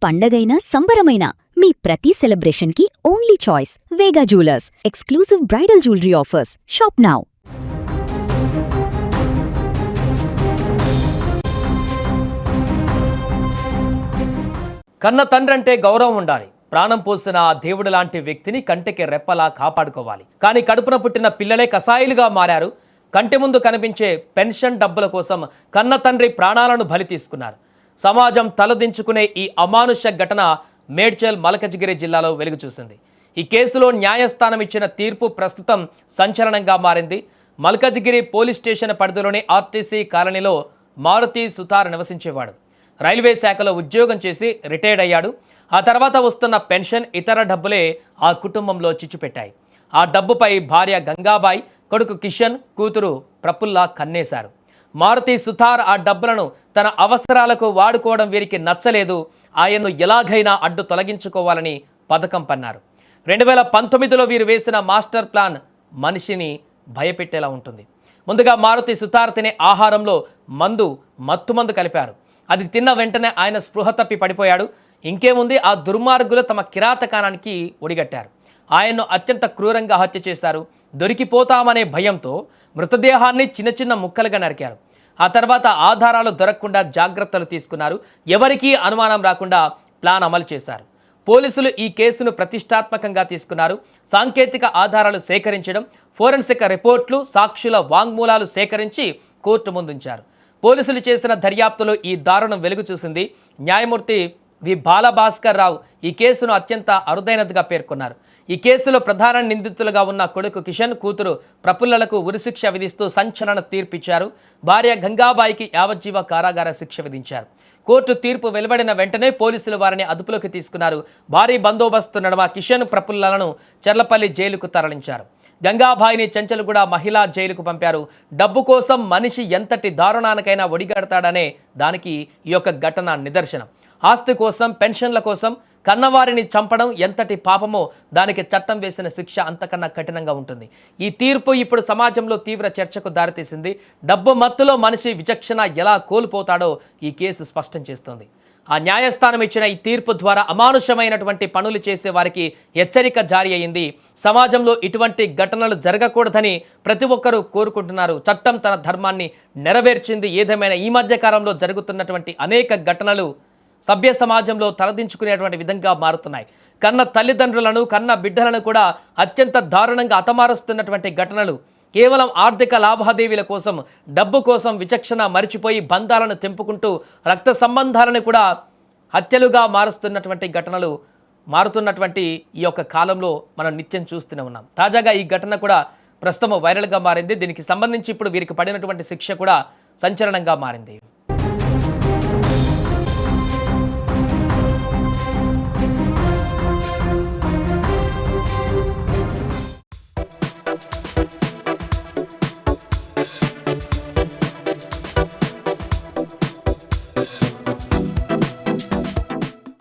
పండగైనా సంబరమైనా మీ ప్రతి సెలబ్రేషన్కి only choice Vega jewellers. Exclusive bridal jewellery offers. Shop now. కన్న తండ్రంటే గౌరవం ఉండాలి. ప్రాణం పోసిన ఆ దేవుడు లాంటి వ్యక్తిని కంటికి రెప్పలా కాపాడుకోవాలి. కానీ కడుపున పుట్టిన పిల్లలే కసాయిలుగా మారారు. కంటి ముందు కనిపించే పెన్షన్ డబ్బుల కోసం కన్న తండ్రి ప్రాణాలను బలి తీసుకున్నారు. సమాజం తలదించుకునే ఈ అమానుష ఘటన మేడ్చల్ మల్కజ్గిరి జిల్లాలో వెలుగు చూసింది. ఈ కేసులో న్యాయస్థానం ఇచ్చిన తీర్పు ప్రస్తుతం సంచలనంగా మారింది. మల్కజ్గిరి పోలీస్ స్టేషన్ పరిధిలోని ఆర్టీసీ కాలనీలో మారుతి సుతార్ నివసించేవాడు. రైల్వే శాఖలో ఉద్యోగం చేసి రిటైర్డ్ అయ్యాడు. ఆ తర్వాత వస్తున్న పెన్షన్, ఇతర డబ్బులే ఆ కుటుంబంలో చిచ్చుపెట్టాయి. ఆ డబ్బుపై భార్య గంగాబాయి, కొడుకు కిషన్, కూతురు ప్రఫుల్లా కన్నేశారు. మారుతి సుతార్ ఆ డబ్బులను తన అవసరాలకు వాడుకోవడం వీరికి నచ్చలేదు. ఆయన్ను ఎలాగైనా అడ్డు తొలగించుకోవాలని పథకం పన్నారు. 2019లో వీరు వేసిన మాస్టర్ ప్లాన్ మనిషిని భయపెట్టేలా ఉంటుంది. ముందుగా మారుతి సుతార్ తినే ఆహారంలో మత్తుమందు కలిపారు. అది తిన్న వెంటనే ఆయన స్పృహ తప్పి పడిపోయాడు. ఇంకేముంది, ఆ దుర్మార్గులు తమ కిరాతకానానికి ఒడిగట్టారు. ఆయన్ను అత్యంత క్రూరంగా హత్య చేశారు. దొరికిపోతామనే భయంతో మృతదేహాన్ని చిన్న చిన్న ముక్కలుగా నరికారు. ఆ తర్వాత ఆధారాలు దొరకకుండా జాగ్రత్తలు తీసుకున్నారు. ఎవరికీ అనుమానం రాకుండా ప్లాన్ అమలు చేశారు. పోలీసులు ఈ కేసును ప్రతిష్టాత్మకంగా తీసుకున్నారు. సాంకేతిక ఆధారాలు సేకరించడం, ఫోరెన్సిక్ రిపోర్ట్లు, సాక్షుల వాంగ్మూలాలు సేకరించి కోర్టు ముందుంచారు. పోలీసులు చేసిన దర్యాప్తులో ఈ దారుణం వెలుగు చూసింది. న్యాయమూర్తి వి బాలభాస్కర్ రావు ఈ కేసును అత్యంత అరుదైనదిగా పేర్కొన్నారు. ఈ కేసులో ప్రధాన నిందితులుగా ఉన్న కొడుకు కిషన్, కూతురు ప్రఫుల్లలకు ఉరిశిక్ష విధిస్తూ సంచలన తీర్పిచ్చారు. భార్య గంగాబాయికి యావజ్జీవ కారాగార శిక్ష విధించారు. కోర్టు తీర్పు వెలువడిన వెంటనే పోలీసులు వారిని అదుపులోకి తీసుకున్నారు. భారీ బందోబస్తు నడుమ కిషన్, ప్రఫుల్లను చర్లపల్లి జైలుకు తరలించారు. గంగాబాయిని చెంచల్గూడ మహిళా జైలుకు పంపారు. డబ్బు కోసం మనిషి ఎంతటి దారుణానికైనా ఒడిగడతాడనే దానికి ఈ యొక్క ఘటన నిదర్శనం. ఆస్తి కోసం, పెన్షన్ల కోసం కన్నవారిని చంపడం ఎంతటి పాపమో దానికి చట్టం వేసిన శిక్ష అంతకన్నా కఠినంగా ఉంటుంది. ఈ తీర్పు ఇప్పుడు సమాజంలో తీవ్ర చర్చకు దారితీసింది. డబ్బు మత్తులో మనిషి విచక్షణ ఎలా కోల్పోతాడో ఈ కేసు స్పష్టం చేస్తోంది. ఆ న్యాయస్థానం ఇచ్చిన ఈ తీర్పు ద్వారా అమానుషమైనటువంటి పనులు చేసే వారికి హెచ్చరిక జారీ అయింది. సమాజంలో ఇటువంటి ఘటనలు జరగకూడదని ప్రతి ఒక్కరూ కోరుకుంటున్నారు. చట్టం తన ధర్మాన్ని నెరవేర్చింది. ఏదేమైనా ఈ మధ్య కాలంలో జరుగుతున్నటువంటి అనేక ఘటనలు సభ్య సమాజంలో తలదించుకునేటువంటి విధంగా మారుతున్నాయి. కన్న తల్లిదండ్రులను, కన్న బిడ్డలను కూడా అత్యంత దారుణంగా హతమారుస్తున్నటువంటి ఘటనలు కేవలం ఆర్థిక లావాదేవీల కోసం, డబ్బు కోసం విచక్షణ మరిచిపోయి బంధాలను తెంపుకుంటూ రక్త సంబంధాలను కూడా హత్యలుగా మారుస్తున్నటువంటి ఘటనలు మారుతున్నటువంటి ఈ యొక్క కాలంలో మనం నిత్యం చూస్తూనే ఉన్నాం. తాజాగా ఈ ఘటన కూడా ప్రస్తుతం వైరల్గా మారింది. దీనికి సంబంధించి ఇప్పుడు వీరికి పడినటువంటి శిక్ష కూడా సంచలనంగా మారింది.